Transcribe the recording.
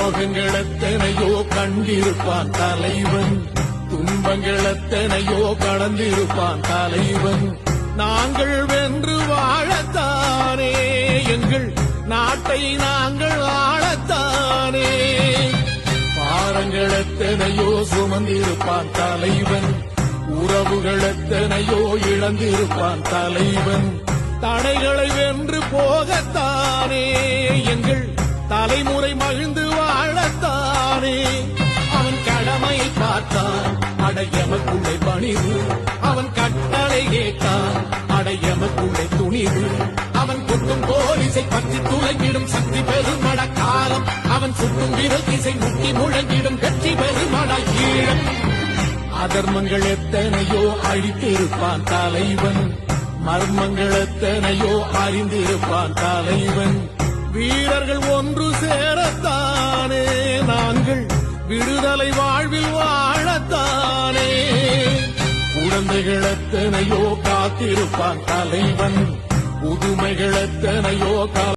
சோகங்கள் எத்தனையோ கண்டிருப்பான் தலைவன், துன்பங்கள் எத்தனையோ கடந்திருப்பான் தலைவன். நாங்கள் வென்று வாழத்தானே, எங்கள் நாட்டை நாங்கள் ஆளத்தானே. பாரங்கள் எத்தனையோ சுமந்திருப்பான் தலைவன், உறவுகள் எத்தனையோ இழந்திருப்பான் தலைவன். தடைகளை வென்று போகத்தானே, எங்கள் தலைமுறை மகிழ்ந்து வாழத்தானே. அவன் கடமையை பார்த்தான், அடையமக்குள்ளே பணிவு. அவன் கட்டளை கேட்டான், அடையமக்குள்ளே துணிவு. அவன் கொட்டும் போலீசை பற்றி துளைக்கிடும் சக்தி பெருமட காலம். அவன் சுட்டும் விரல் திசை முட்டி முழங்கிடும் வெற்றி பெருமட ஈழம். அதர்மங்கள் எத்தனையோ அழித்திருப்பான் தலைவன், மர்மங்கள் எத்தனையோ அறிந்திருப்பான் தலைவன். வீரர்கள் ஒன்று சேரத்தானே, நாங்கள் விடுதலை வாழ்வில் வாழத்தானே. குழந்தைகள் எத்தனையோ காத்திருப்பான் தலைவன், புதுமைகள் எத்தனையோ